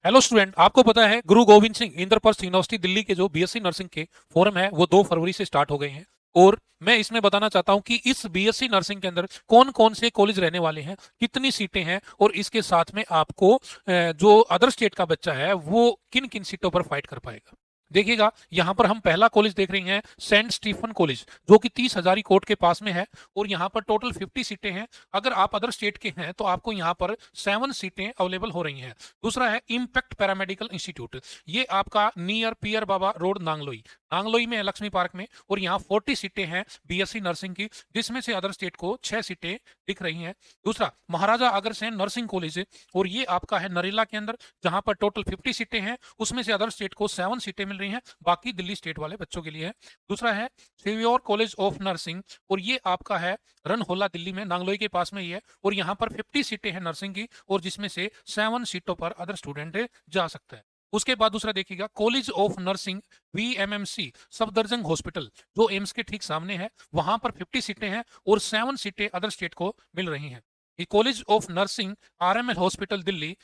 Hello student, आपको पता है गुरु गोविंद सिंह इंद्रप्रस्थ यूनिवर्सिटी दिल्ली के जो बीएससी नर्सिंग के फॉरम है वो 2 फरवरी से स्टार्ट हो गए हैं। और मैं इसमें बताना चाहता हूं कि इस बीएससी नर्सिंग के अंदर कौन कौन से कॉलेज रहने वाले हैं, कितनी सीटें हैं, और इसके साथ में आपको जो अदर स्टेट का बच्चा है वो किन किन सीटों पर फाइट कर पाएगा। देखिएगा, यहाँ पर हम पहला कॉलेज देख रहे हैं, सेंट स्टीफन कॉलेज, जो कि 30 हजारी कोर्ट के पास में है। और यहाँ पर टोटल 50 सीटें हैं। अगर आप अदर स्टेट के हैं तो आपको यहाँ पर 7 सीटें अवेलेबल हो रही हैं। दूसरा है इम्पैक्ट पैरामेडिकल इंस्टीट्यूट। ये आपका नियर पियर बाबा रोड, नांगलोई नांगलोई में है, लक्ष्मी पार्क में। और यहाँ 40 सीटें हैं बीएससी नर्सिंग की, जिसमें से अदर स्टेट को 6 सीटें दिख रही हैं। दूसरा महाराजा अग्रसेन नर्सिंग कॉलेज है, और ये आपका है नरेला के अंदर, जहां पर टोटल 50 सीटें हैं। उसमें से अदर स्टेट को 7 सीटें मिल रही हैं, बाकी दिल्ली स्टेट वाले बच्चों के लिए है। दूसरा है सेवियोर कॉलेज ऑफ नर्सिंग, और ये आपका है रनहोला, दिल्ली में, नांगलोई के पास में ही है। और यहाँ पर 50 सीटें हैं नर्सिंग की, और जिसमें से 7 सीटों पर अदर स्टूडेंट जा सकता है। उसके बाद दूसरा देखिएगा, college of nursing VMMC Safdarjung hospital, जो एम्स के ठीक सामने है। वहां पर 50 सीटें हैं और 7 सीटें अदर स्टेट को मिल रही हैं। ये college of nursing RML hospital Delhi,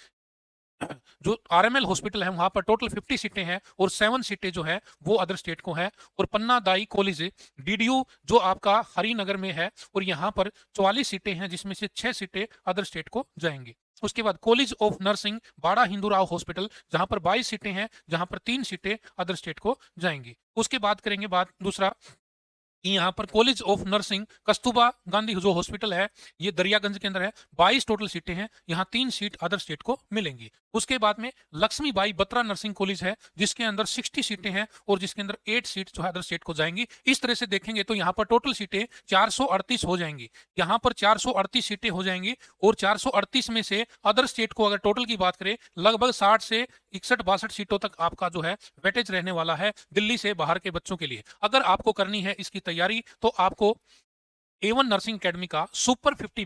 जो आरएमएल हॉस्पिटल है, वहां पर टोटल 50 सीटें हैं और 7 सीटें जो है वो अदर स्टेट को है। और पन्ना दाई कॉलेज डीडीयू, जो आपका हरिनगर में है, और यहाँ पर 44 सीटें हैं, जिसमें से 6 सीटें अदर स्टेट को जाएंगी। उसके बाद कॉलेज ऑफ नर्सिंग बाड़ा हिंदूराव हॉस्पिटल, जहां पर 22 सीटें हैं, जहां पर 3 सीटें अदर स्टेट को जाएंगी। उसके बाद करेंगे बात दूसरा, यहाँ पर college of nursing Kasturba Gandhi जो हॉस्पिटल है, ये दरियागंज के अंदर है। 22 टोटल सीटें हैं, यहाँ 3 सीट अदर स्टेट को मिलेंगी। उसके बाद में लक्ष्मीबाई बत्रा नर्सिंग कॉलेज है, जिसके अंदर 60 सीटें हैं, और जिसके अंदर 8 सीट जो है अदर स्टेट को जाएंगी। इस तरह से देखेंगे तो यहाँ पर टोटल सीटें 438 हो जाएंगी। यहाँ पर 438 सीटें हो जाएंगी, और 438 में से अदर स्टेट को अगर टोटल की बात करें, लगभग 60 से 61-62 सीटों तक आपका जो है वेटेज रहने वाला है दिल्ली से बाहर के बच्चों के लिए। अगर आपको करनी है इसकी तैयारी, तो आपको A1 नर्सिंग एकेडमी का सुपर 50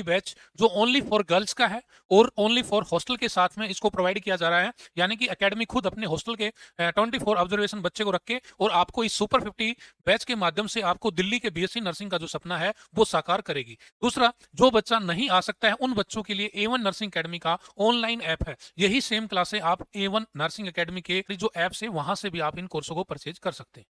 बैच जो ओनली फॉर गर्ल्स का है और ओनली फॉर हॉस्टल के साथ में इसको प्रोवाइड किया जा रहा है। यानी कि एकेडमी खुद अपने हॉस्टल के 24 ऑब्जर्वेशन बच्चे को रख के, और आपको इस सुपर 50 बैच के माध्यम से आपको दिल्ली के बीएससी नर्सिंग का जो सपना है वो साकार करेगी। दूसरा, जो बच्चा नहीं आ सकता है उन बच्चों के लिए A1 नर्सिंग एकेडमी का ऑनलाइन ऐप है। यही सेम क्लासे आप A1 नर्सिंग एकेडमी के जो ऐप से, वहां से भी आप इन कोर्सों को परचेज कर सकते हैं।